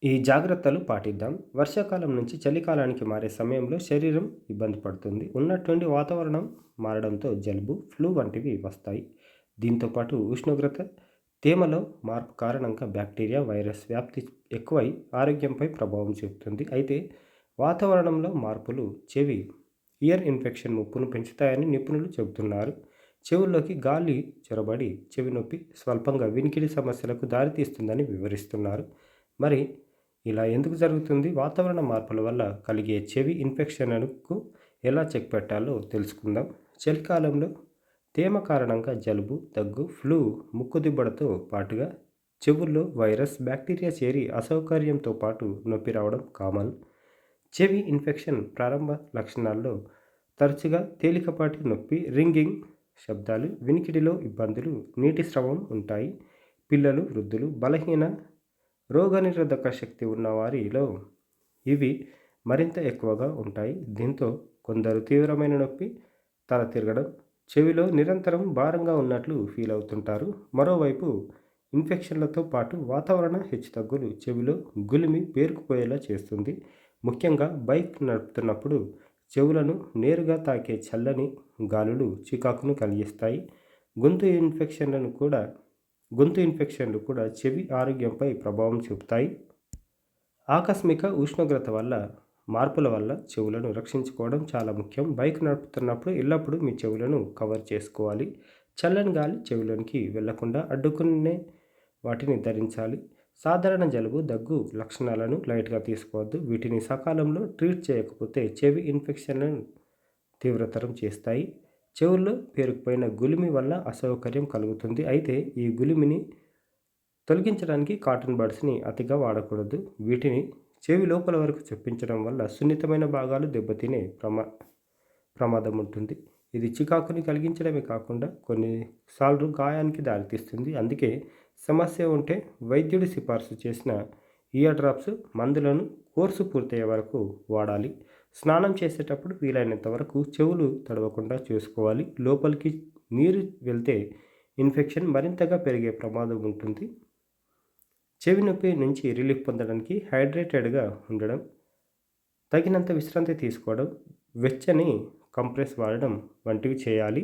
ఈ జాగ్రత్తలు పాటిద్దాం. వర్షాకాలం నుంచి చలికాలానికి మారే సమయంలో శరీరం ఇబ్బంది పడుతుంది. ఉన్నట్టుండి వాతావరణం మారడంతో జలుబు, ఫ్లూ వంటివి వస్తాయి. దీంతో పాటు ఉష్ణోగ్రత, తేమలో మార్పు కారణంగా బ్యాక్టీరియా, వైరస్ వ్యాప్తి ఎక్కువై ఆరోగ్యంపై ప్రభావం చూపుతుంది. అయితే వాతావరణంలో మార్పులు ఇయర్ ఇన్ఫెక్షన్ ముప్పును పెంచుతాయని నిపుణులు చెబుతున్నారు. చెవుల్లోకి గాలి చొరబడి చెవి నొప్పి, స్వల్పంగా వినికిడి సమస్యలకు దారితీస్తుందని వివరిస్తున్నారు. మరి ఇలా ఎందుకు జరుగుతుంది? వాతావరణ మార్పుల వల్ల కలిగే చెవి ఇన్ఫెక్షన్లకు ఎలా చెక్ పెట్టాలో తెలుసుకుందాం. చలికాలంలో తేమ కారణంగా జలుబు, దగ్గు, ఫ్లూ, ముక్కుదిబ్బడతో పాటుగా చెవుల్లో వైరస్, బ్యాక్టీరియా చేరి అసౌకర్యంతో పాటు నొప్పి రావడం కామన్. చెవి ఇన్ఫెక్షన్ ప్రారంభ లక్షణాల్లో తరచుగా తేలికపాటి నొప్పి, రింగింగ్ శబ్దాలు, వినికిడిలో ఇబ్బందులు, నీటి స్రవం ఉంటాయి. పిల్లలు, వృద్ధులు, బలహీన రోగనిరోధక శక్తి ఉన్న వారిలో ఇవి మరింత ఎక్కువగా ఉంటాయి. దీంతో కొందరు తీవ్రమైన నొప్పి, తల తిరగడం, చెవిలో నిరంతరం భారంగా ఉన్నట్లు ఫీల్ అవుతుంటారు. మరోవైపు ఇన్ఫెక్షన్లతో పాటు వాతావరణ హెచ్చుతగ్గులు చెవిలో గులిమి పేరుకుపోయేలా చేస్తుంది. ముఖ్యంగా బైక్ నడుపుతున్నప్పుడు చెవులను నేరుగా తాకే చల్లని గాలులు చికాకును కలిగిస్తాయి. గొంతు ఇన్ఫెక్షన్లను కూడా గొంతు ఇన్ఫెక్షన్లు కూడా చెవి ఆరోగ్యంపై ప్రభావం చూపుతాయి. ఆకస్మిక ఉష్ణోగ్రత వల్ల మార్పుల వల్ల చెవులను రక్షించుకోవడం చాలా ముఖ్యం. బైక్ నడుపుతున్నప్పుడు ఎల్లప్పుడూ మీ చెవులను కవర్ చేసుకోవాలి. చల్లని గాలి చెవిలోనికి వెళ్లకుండా అడ్డుకునే వాటిని ధరించాలి. సాధారణ జలుబు, దగ్గు లక్షణాలను లైట్గా తీసుకోవద్దు. వీటిని సకాలంలో ట్రీట్ చేయకపోతే చెవి ఇన్ఫెక్షన్లను తీవ్రతరం చేస్తాయి. చెవుల్లో పేరుకుపోయిన గులిమి వల్ల అసౌకర్యం కలుగుతుంది. అయితే ఈ గులిమిని తొలగించడానికి కాటన్ బడ్స్ని అతిగా వాడకూడదు. వీటిని చెవి లోపల వరకు చొప్పించడం వల్ల సున్నితమైన భాగాలు దెబ్బతినే ప్రమాదం ఉంటుంది. ఇది చికాకుని కలిగించడమే కాకుండా కొన్నిసార్లు గాయానికి దారితీస్తుంది. అందుకే సమస్య ఉంటే వైద్యుడు సిఫార్సు చేసిన ఇయర్ డ్రాప్స్ మందులను కోర్సు పూర్తయ్యే వరకు వాడాలి. స్నానం చేసేటప్పుడు వీలైనంత వరకు చెవులు తడవకుండా చూసుకోవాలి. లోపలికి నీరు వెళ్తే ఇన్ఫెక్షన్ మరింతగా పెరిగే ప్రమాదం ఉంటుంది. చెవి నొప్పి నుంచి రిలీఫ్ పొందడానికి హైడ్రేటెడ్గా ఉండడం, తగినంత విశ్రాంతి తీసుకోవడం, వెచ్చని కంప్రెస్ వాడడం వంటివి చేయాలి.